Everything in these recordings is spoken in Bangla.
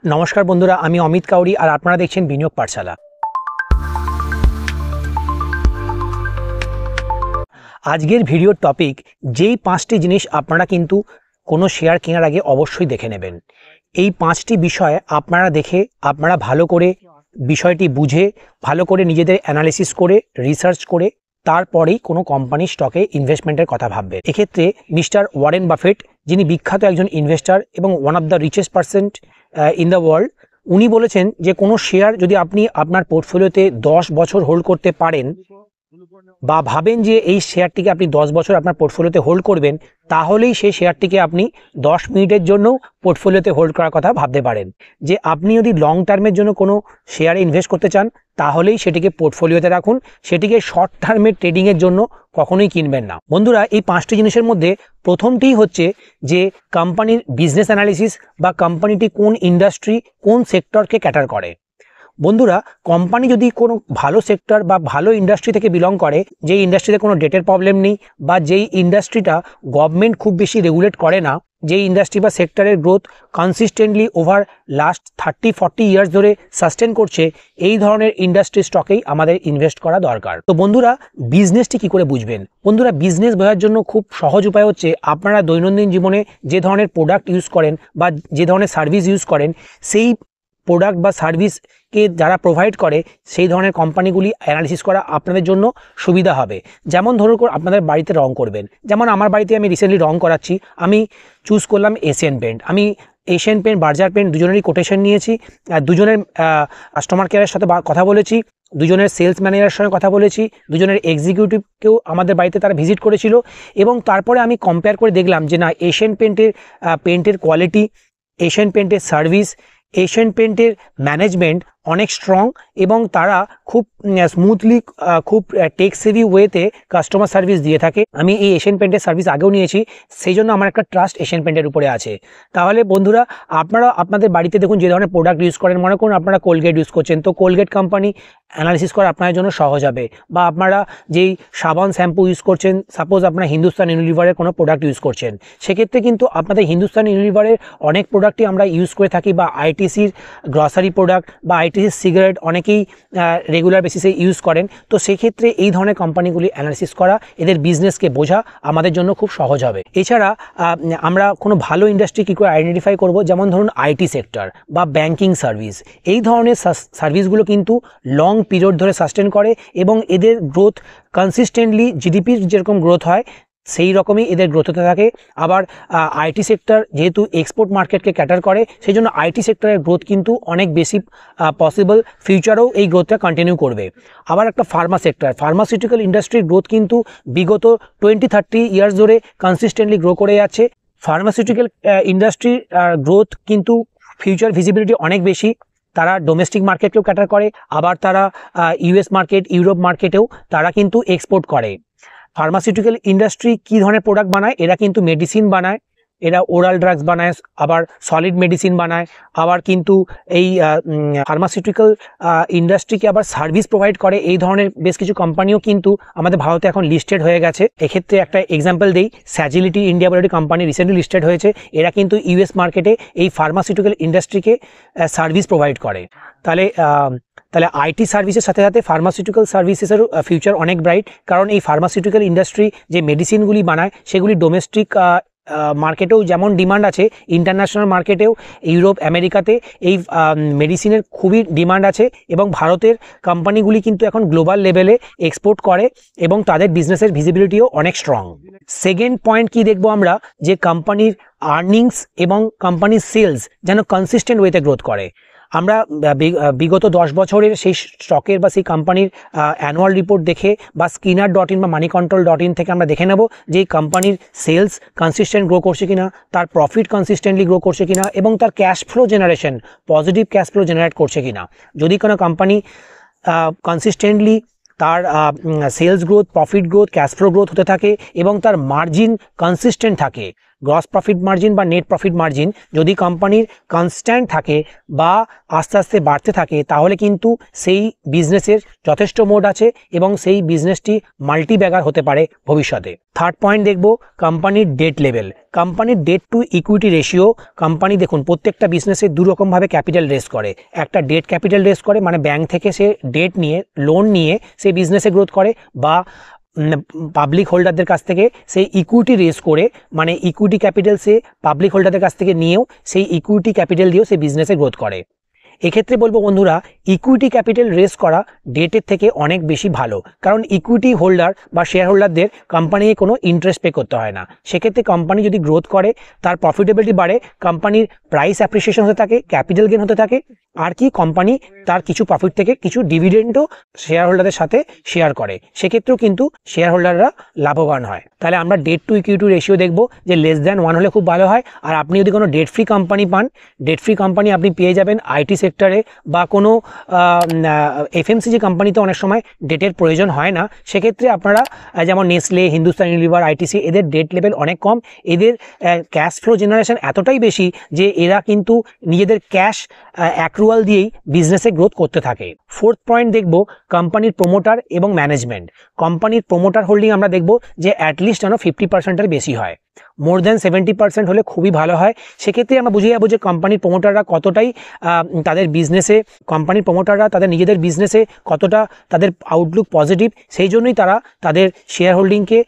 নমস্কার বন্ধুরা, আমি অমিত কাউরি আর আপনারা দেখছেন বিনিয়োগ পাঠশালা। আজকের ভিডিওর টপিক, যেই 5টি জিনিস আপনারা কিন্তু কোনো শেয়ার কেনার আগে অবশ্যই দেখে নেবেন। এই 5টি বিষয় আপনারা দেখে আপনারা ভালো করে বিষয়টি বুঝে ভালো করে নিজেদের অ্যানালিসিস করে রিসার্চ করে তারপরেই কোনো কোম্পানির স্টকে ইনভেস্টমেন্টের কথা ভাববেন। এক্ষেত্রে মিস্টার ওয়ারেন বাফেট, যিনি বিখ্যাত একজন ইনভেস্টর এবং one of the richest person in the world, উনি বলেছেন যে কোনো শেয়ার যদি আপনি আপনার পোর্টফোলিওতে 10 বছর হোল্ড করতে পারেন বা ভাবেন যে এই শেয়ারটিকে আপনি 10 বছর আপনার পোর্টফোলিওতে হোল্ড করবেন, তাহলেই সেই শেয়ারটিকে আপনি 10 মিনিটের জন্য পোর্টফোলিওতে হোল্ড করার কথা ভাবতে পারেন। যে আপনি যদি লং টার্মের জন্য কোনো শেয়ারে ইনভেস্ট করতে চান, তাহলেই সেটিকে পোর্টফোলিওতে রাখুন, সেটিকে শর্ট টার্মের ট্রেডিংয়ের জন্য কখনোই কিনবেন না। বন্ধুরা, এই 5টি জিনিসের মধ্যে প্রথমটি হচ্ছে যে কোম্পানির বিজনেস অ্যানালিসিস বা কোম্পানিটি কোন ইন্ডাস্ট্রি কোন সেক্টরকে ক্যাটার করে। বন্ধুরা, কোম্পানি যদি কোনো ভালো সেক্টর বা ভালো ইন্ডাস্ট্রি থেকে বিলং করে, যেই ইন্ডাস্ট্রিতে কোনো ডেটের প্রবলেম নেই বা যেই ইন্ডাস্ট্রিটা গভর্নমেন্ট খুব বেশি রেগুলেট করে না, যেই ইন্ডাস্ট্রি বা সেক্টরের growth consistently over last 30-40 years ধরে সাস্টেন করছে, এই ধরনের ইন্ডাস্ট্রি স্টকেই আমাদের ইনভেস্ট করা দরকার। তো বন্ধুরা, বিজনেসটি কি করে বুঝবেন? বন্ধুরা, বিজনেস বোঝার জন্য খুব সহজ উপায় হচ্ছে আপনারা দৈনন্দিন জীবনে যে ধরনের প্রোডাক্ট ইউজ করেন বা যে ধরনের সার্ভিস ইউজ করেন, সেই প্রোডাক্ট বা সার্ভিসকে যারা প্রোভাইড করে সেই ধরনের কোম্পানিগুলি অ্যানালিসিস করা আপনাদের জন্য সুবিধা হবে। যেমন ধরুন, আপনাদের বাড়িতে রং করবেন, যেমন আমার বাড়িতে আমি রিসেন্টলি রং করাচ্ছি, আমি চুজ করলাম এশিয়ান পেন্ট। আমি এশিয়ান পেন্ট, বার্জার পেন্ট দুজনেরই কোটেশন নিয়েছি, দুজনের কাস্টমার কেয়ারের সাথে কথা বলেছি, দুজনের সেলস ম্যানেজারের সঙ্গে কথা বলেছি, দুজনের এক্সিকিউটিভকেও আমাদের বাড়িতে তারা ভিজিট করেছিল, এবং তারপরে আমি কম্পেয়ার করে দেখলাম যে না, এশিয়ান পেন্টের কোয়ালিটি, এশিয়ান পেন্টের সার্ভিস, এশিয়ান পেন্টের ম্যানেজমেন্ট অনেক স্ট্রং এবং তারা খুব স্মুথলি খুব টেক সেভি ওয়েতে কাস্টমার সার্ভিস দিয়ে থাকে। আমি এই এশিয়ান পেন্টের সার্ভিস আগেও নিয়েছি, সেই জন্য আমার একটা ট্রাস্ট এশিয়ান পেন্টের উপরে আছে। তাহলে বন্ধুরা, আপনারা আপনাদের বাড়িতে দেখুন যে ধরনের প্রোডাক্ট ইউজ করেন, মনে করুন আপনারা কোলগেট ইউজ করছেন, তো কোলগেট কোম্পানি অ্যানালিসিস করা আপনার জন্য সহজ হবে। বা আপনারা যেই সাবান শ্যাম্পু ইউজ করছেন, সাপোজ আপনারা হিন্দুস্তান ইউনিলিভারের কোনো প্রোডাক্ট ইউজ করছেন, সেক্ষেত্রে কিন্তু আপনাদের হিন্দুস্তান ইউনিলিভারের অনেক প্রোডাক্টই আমরা ইউজ করে থাকি, বা আইটিসির গ্রসারি প্রোডাক্ট বা আইটিসির সিগারেট অনেকেই রেগুলার বেসিসে ইউজ করেন। তো সেক্ষেত্রে এই ধরনের কোম্পানিগুলি অ্যানালিসিস করা, এদের বিজনেসকে বোঝা আমাদের জন্য খুব সহজ হবে। এছাড়া আমরা কোনো ভালো ইন্ডাস্ট্রি কী করে আইডেন্টিফাই করব, যেমন ধরুন আইটি সেক্টর বা ব্যাংকিং সার্ভিস, এই ধরনের সার্ভিসগুলো কিন্তু লং পিরিয়ড ধরে সাস্টেন করে এবং এদের গ্রোথ কনসিস্টেন্টলি জিডিপির যেরকম গ্রোথ হয় সেই রকমই এদের গ্রোথ হতে থাকে। আবার আইটি সেক্টর যেহেতু এক্সপোর্ট মার্কেটকে ক্যাটার করে, সেই জন্য আইটি সেক্টরের গ্রোথ কিন্তু অনেক বেশি পসিবল, ফিউচারেও এই গ্রোথটা কন্টিনিউ করবে। আবার একটা ফার্মাসিউটিক্যাল ইন্ডাস্ট্রির গ্রোথ কিন্তু বিগত 20-30 ইয়ার্স ধরে কনসিস্টেন্টলি গ্রো করে যাচ্ছে। ফার্মাসিউটিক্যাল ইন্ডাস্ট্রির গ্রোথ কিন্তু ফিউচার ভিজিবিলিটি অনেক বেশি। তারা ডোমেস্টিক মার্কেটকেও ক্যাটার করে, আবার তারা ইউএস মার্কেট, ইউরোপ মার্কেটেও তারা কিন্তু এক্সপোর্ট করে। ফার্মাসিউটিক্যাল ইন্ডাস্ট্রি কী ধরনের প্রোডাক্ট বানায়? এরা কিন্তু মেডিসিন বানায়, এরা ওরাল ড্রাগস বানায়, আবার সলিড মেডিসিন বানায়, আবার কিন্তু এই ফার্মাসিউটিক্যাল ইন্ডাস্ট্রিকে আবার সার্ভিস প্রোভাইড করে। এই ধরনের বেশ কিছু কোম্পানিও কিন্তু আমাদের ভারতে এখন লিস্টেড হয়ে গেছে। এক্ষেত্রে একটা এক্সাম্পল দিই, স্যাজিলিটি ইন্ডিয়া বলে একটি কোম্পানি রিসেন্টলি লিস্টেড হয়েছে। এরা কিন্তু ইউএস মার্কেটে এই ফার্মাসিউটিক্যাল ইন্ডাস্ট্রিকে সার্ভিস প্রোভাইড করে। তাহলে আইটি সার্ভিসের সাথে সাথে ফার্মাসিউটিক্যাল সার্ভিসেসেরও ফিউচার অনেক ব্রাইট, কারণ এই ফার্মাসিউটিক্যাল ইন্ডাস্ট্রি যে মেডিসিনগুলি বানায় সেগুলি ডোমেস্টিক মার্কেটেও যেমন ডিমান্ড আছে, ইন্টারন্যাশনাল মার্কেটেও ইউরোপ আমেরিকাতে এই মেডিসিনের খুবই ডিমান্ড আছে, এবং ভারতের কোম্পানিগুলি কিন্তু এখন গ্লোবাল লেভেলে এক্সপোর্ট করে এবং তাদের বিজনেসের ভিজিবিলিটিও অনেক স্ট্রং। সেকেন্ড পয়েন্ট কি দেখবো আমরা, যে কোম্পানির আর্নিংস এবং কোম্পানির সেলস যেন কনসিস্টেন্ট ওয়েতে গ্রোথ করে। আমরা বিগত 10 বছরের সেই স্টকের বা সেই কোম্পানির অ্যানুয়াল রিপোর্ট দেখে বা স্কিনার.in বা মানিকন্ট্রোল.in থেকে আমরা দেখে নেব যে এই কোম্পানির সেলস কনসিস্টেন্ট গ্রো করছে কিনা, তার প্রফিট কনসিস্টেন্টলি গ্রো করছে কিনা, এবং তার cash flow generation positive cash flow generate করছে কিনা। যদি কোনো কোম্পানি কনসিস্টেন্টলি তার sales growth, profit growth, cash flow growth হতে থাকে এবং তার মার্জিন কনসিস্টেন্ট থাকে, গ্রস প্রফিট মার্জিন বা নেট প্রফিট মার্জিন যদি কোম্পানির কনস্ট্যান্ট থাকে বা আস্তে আস্তে বাড়তে থাকে তাহলে কিন্তু সেই বিজনেসের যথেষ্ট মোড আছে এবং সেই বিজনেসটি মাল্টি ব্যাগার হতে পারে ভবিষ্যতে। থার্ড পয়েন্ট দেখব কোম্পানির ডেট লেভেল। কোম্পানির debt to equity ratio. Company দেখুন প্রত্যেকটা বিজনেসে দুরকমভাবে ক্যাপিটাল রেজ করে। একটা ডেট ক্যাপিটাল রেজ করে, মানে ব্যাংক থেকে সে ডেট নিয়ে লোন নিয়ে সে বিজনেসে গ্রোথ করে, বা পাবলিক হোল্ডারদের কাছ থেকে সেই ইকুইটি রেজ করে, মানে ইকুইটি ক্যাপিটাল সে পাবলিক হোল্ডারদের কাছ থেকে নিয়েও সেই ইকুইটি ক্যাপিটাল দিয়েও সে বিজনেসে গ্রোথ করে। এক্ষেত্রে বলবো বন্ধুরা, ইকুইটি ক্যাপিটাল রেজ করা ডেটের থেকে অনেক বেশি ভালো, কারণ ইকুইটি হোল্ডার বা শেয়ার হোল্ডারদের কোম্পানিকে কোনো ইন্টারেস্ট পে করতে হয় না। সেক্ষেত্রে কোম্পানি যদি গ্রোথ করে, তার প্রফিটেবিলিটি বাড়ে, কোম্পানির প্রাইস অ্যাপ্রিসিয়েশন হতে থাকে, ক্যাপিটাল গেন হতে থাকে, আর কি কোম্পানি তার কিছু প্রফিট থেকে কিছু ডিভিডেন্ডও শেয়ার হোল্ডারদের সাথে শেয়ার করে, সেক্ষেত্রেও কিন্তু শেয়ার হোল্ডাররা লাভবান হয়। তাহলে আমরা ডেট টু ইকুইটি রেশিও দেখবো যে লেস দ্যান 1 হলে খুব ভালো হয়। আর আপনি যদি কোনো ডেট ফ্রি কোম্পানি পান, ডেট ফ্রি কোম্পানি আপনি পেয়ে যাবেন আইটি সেক্টরে বা কোনো এফএমসিজি কোম্পানিতে অনেক সময় ডেটের প্রয়োজন হয় না। সেক্ষেত্রে আপনারা যেমন নেসলে, হিন্দুস্তান ইউনিলিভার, আইটিসি, এদের ডেট লেভেল অনেক কম, এদের ক্যাশ ফ্লো জেনারেশন এতটাই বেশি যে এরা কিন্তু নিজেদের ক্যাশ অ্যাক্রুয়াল দিয়েই বিজনেসে গ্রোথ করতে থাকে। ফোর্থ পয়েন্ট দেখব কোম্পানির প্রমোটার এবং ম্যানেজমেন্ট। কোম্পানির প্রমোটার হোল্ডিং আমরা দেখব যে অ্যাটলিস্ট যেন 50%-এর বেশি হয়, মোর দ্যান 70% হলে খুবই ভালো হয়। সেক্ষেত্রে আমরা বুঝে যাবো যে কোম্পানির প্রমোটাররা কতটাই তাদের বিজনেসে, কোম্পানির প্রমোটাররা তাদের নিজেদের বিজনেসে কতটা তাদের আউটলুক পজিটিভ, সেই জন্যই তারা তাদের শেয়ার হোল্ডিংকে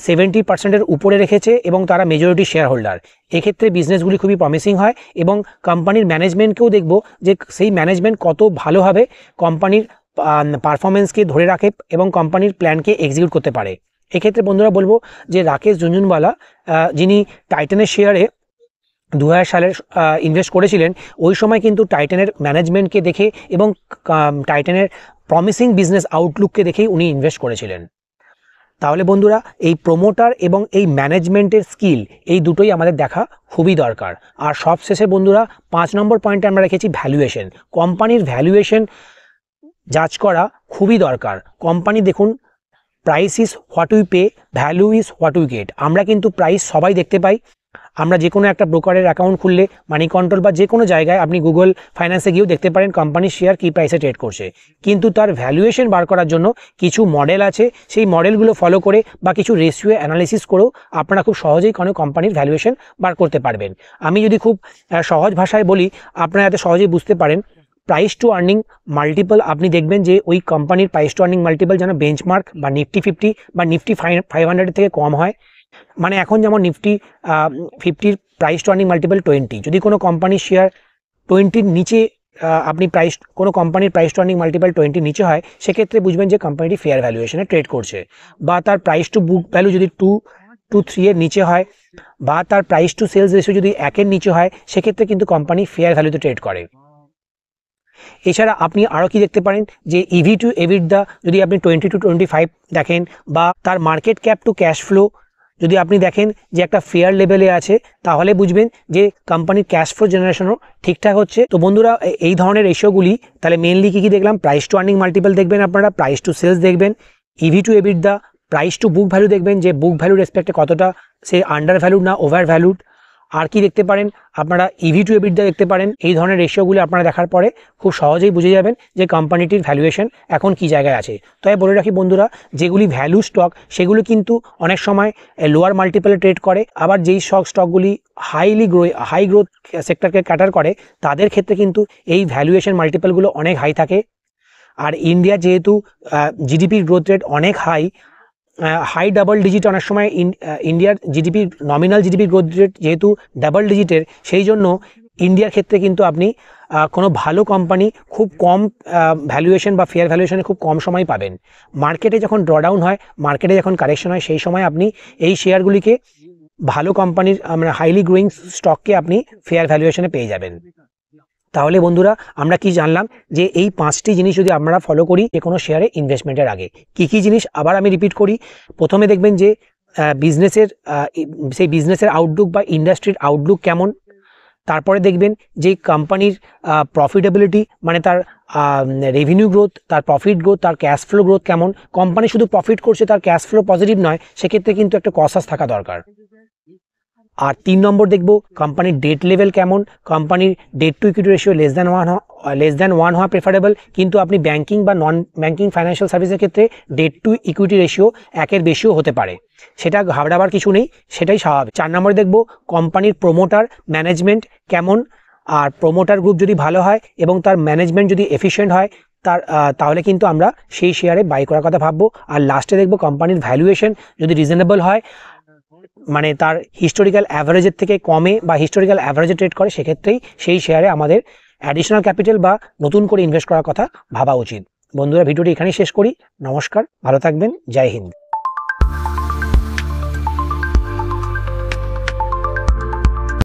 70%-এর উপরে রেখেছে এবং তারা মেজরিটি শেয়ার হোল্ডার। এক্ষেত্রে বিজনেসগুলি খুবই প্রমিসিং হয়। এবং কোম্পানির ম্যানেজমেন্টকেও দেখব যে সেই ম্যানেজমেন্ট কত ভালোভাবে কোম্পানির পারফরমেন্সকে ধরে রাখে এবং কোম্পানির প্ল্যানকে এক্সিকিউট করতে পারে। এক্ষেত্রে বন্ধুরা বলবো যে রাকেশ ঝুনঝুনওয়ালা, যিনি টাইটানের শেয়ারে 2000 সালের ইনভেস্ট করেছিলেন, ওই সময় কিন্তু টাইটানের ম্যানেজমেন্টকে দেখে এবং টাইটানের প্রমিসিং বিজনেস আউটলুককে দেখেই উনি ইনভেস্ট করেছিলেন। তাহলে বন্ধুরা এই প্রমোটার এবং এই ম্যানেজমেন্টের স্কিল, এই দুটোই আমাদের দেখা খুবই দরকার। আর সবশেষে বন্ধুরা 5 নম্বর পয়েন্টে আমরা রেখেছি ভ্যালুয়েশন। কোম্পানির ভ্যালুয়েশন জাজ করা খুবই দরকার। কোম্পানি দেখুন, price is what we pay, value is what we get. আমরা কিন্তু প্রাইস সবাই দেখতে পাই। আমরা যে কোনো একটা ব্রোকারের অ্যাকাউন্ট খুললে, মানি কন্ট্রোল বা যে কোনো জায়গায়, আপনি গুগল ফাইন্যান্সে গিয়েও দেখতে পারেন কোম্পানির শেয়ার কী প্রাইসে ট্রেড করছে। কিন্তু তার ভ্যালুয়েশন বার করার জন্য কিছু মডেল আছে, সেই মডেলগুলো ফলো করে বা কিছু রেশিও অ্যানালিসিস করেও আপনারা খুব সহজেই কোনো কোম্পানির ভ্যালুয়েশন বার করতে পারবেন। আমি যদি খুব সহজ ভাষায় বলি, আপনারা যাতে সহজেই বুঝতে পারেন, প্রাইস টু আর্নিং মাল্টিপল আপনি দেখবেন যে ওই কোম্পানির প্রাইস টু আর্নিং মাল্টিপল যেন বেঞ্চমার্ক বা নিফটি 50 বা নিফটি 500 থেকে কম হয়। মানে এখন যেমন নিফটি 50-র প্রাইস টু আর্নিং মাল্টিপল 20, যদি কোনো কোম্পানির শেয়ার 20-র নিচে আপনি কোনো কোম্পানির প্রাইস টু আর্নিং মাল্টিপল 20-র নিচে হয়, সেক্ষেত্রে বুঝবেন যে কোম্পানিটি ফেয়ার ভ্যালুয়েশনে ট্রেড করছে। বা তার প্রাইস টু বুক ভ্যালু যদি 2 to 3 এর নিচে হয়, বা তার প্রাইস টু সেলস রেশিও যদি 1-এর নিচে হয়, সেক্ষেত্রে কিন্তু কোম্পানি ফেয়ার ভ্যালুতে ট্রেড করে। এছাড়া আপনি আরও কি দেখতে পারেন যে ইভি টু এবিটদা যদি আপনি 20 to 25 দেখেন, বা তার market cap to cash flow যদি আপনি দেখেন যে একটা ফেয়ার লেভেলে আছে, তাহলে বুঝবেন যে কোম্পানির ক্যাশ ফ্লো জেনারেশনও ঠিকঠাক হচ্ছে। তো বন্ধুরা এই ধরনের রেশিওগুলি তাহলে মেনলি কী দেখলাম, প্রাইস টু আর্নিং মাল্টিপল দেখবেন আপনারা, প্রাইস টু সেলস দেখবেন, EV to EBITDA, price to book value দেখবেন যে বুক ভ্যালু রেসপেক্টে কতটা সে আন্ডার ভ্যালুড না ওভার ভ্যালুড। আর কি দেখতে পারেন আপনারা, ইভি টু এবিটদা দেখতে পারেন। এই ধরনের রেশিওগুলি আপনারা দেখার পরে খুব সহজেই বুঝে যাবেন যে কোম্পানিটির ভ্যালুয়েশন এখন কি জায়গায় আছে। তাই বলে রাখি বন্ধুরা, যেগুলি ভ্যালু স্টক সেগুলো কিন্তু অনেক সময় লোয়ার মাল্টিপলে ট্রেড করে, আবার যেই স্টকগুলি হাই গ্রোথ সেক্টরকে ক্যাটার করে, তাদের ক্ষেত্রে কিন্তু এই ভ্যালুয়েশন মাল্টিপলগুলো অনেক হাই থাকে। আর ইন্ডিয়া যেহেতু জিডিপির গ্রোথ রেট অনেক হাই ডাবল ডিজিট, অনেক সময় ইন্ডিয়ার জিডিপির নমিনাল জিডিপির গ্রোথ রেট যেহেতু ডাবল ডিজিটের, সেই জন্য ইন্ডিয়ার ক্ষেত্রে কিন্তু আপনি কোনো ভালো কোম্পানি খুব কম ভ্যালুয়েশন বা ফেয়ার ভ্যালুয়েশনে খুব কম সময় পাবেন। মার্কেটে যখন ড্রডাউন হয়, মার্কেটে যখন কারেকশন হয়, সেই সময় আপনি এই শেয়ারগুলিকে ভালো কোম্পানির মানে হাইলি গ্রোয়িং স্টককে আপনি ফেয়ার ভ্যালুয়েশনে পেয়ে যাবেন। তাহলে বন্ধুরা আমরা কি জানলাম যে এই 5টি জিনিস যদি আমরা ফলো করি যে কোনো শেয়ারে ইনভেস্টমেন্টের আগে, কি জিনিস আবার আমি রিপিট করি। প্রথমে দেখবেন যে সেই বিজনেসের আউটলুক বা ইন্ডাস্ট্রির আউটলুক কেমন। তারপরে দেখবেন যে কোম্পানির প্রফিটেবিলিটি, মানে তার রেভিনিউ গ্রোথ, তার প্রফিট গ্রোথ, তার ক্যাশ ফ্লো গ্রোথ কেমন। কোম্পানি শুধু প্রফিট করছে, তার ক্যাশ ফ্লো পজিটিভ নয়, সেক্ষেত্রে কিন্তু একটা কসাস থাকা দরকার। আর 3 নম্বর দেখব কোম্পানির ডেট লেভেল কেমন, কোম্পানির debt to equity ratio less than 1 হওয়া প্রেফারেবল, কিন্তু আপনি ব্যাংকিং বা নন ব্যাংকিং ফাইন্যান্সিয়াল সার্ভিসের ক্ষেত্রে ডেট টু ইকুইটি রেশিও 1-এর বেশিও হতে পারে, সেটা ঘাবড়াবার কিছু নেই, সেটাই স্বাভাবিক। 4 নম্বর দেখব কোম্পানির প্রোমোটার ম্যানেজমেন্ট কেমন, আর প্রোমোটার গ্রুপ যদি ভালো হয় এবং তার ম্যানেজমেন্ট যদি এফিশিয়েন্ট হয় তাহলে কিন্তু আমরা সেই শেয়ারে বাই করার কথা ভাববো। আর লাস্টে দেখব কোম্পানির ভ্যালুয়েশন যদি রিজনেবল হয়, মানে তার হিস্টোরিক্যাল অ্যাভারেজের থেকে কমে বা হিস্টোরিক্যাল অ্যাভারেজে ট্রেড করে, সেক্ষেত্রেই সেই শেয়ারে আমাদের অ্যাডিশনাল ক্যাপিটাল বা নতুন করে ইনভেস্ট করার কথা ভাবা উচিত। বন্ধুরা, ভিডিওটি এখানেই শেষ করি। নমস্কার, ভালো থাকবেন, জয় হিন্দ।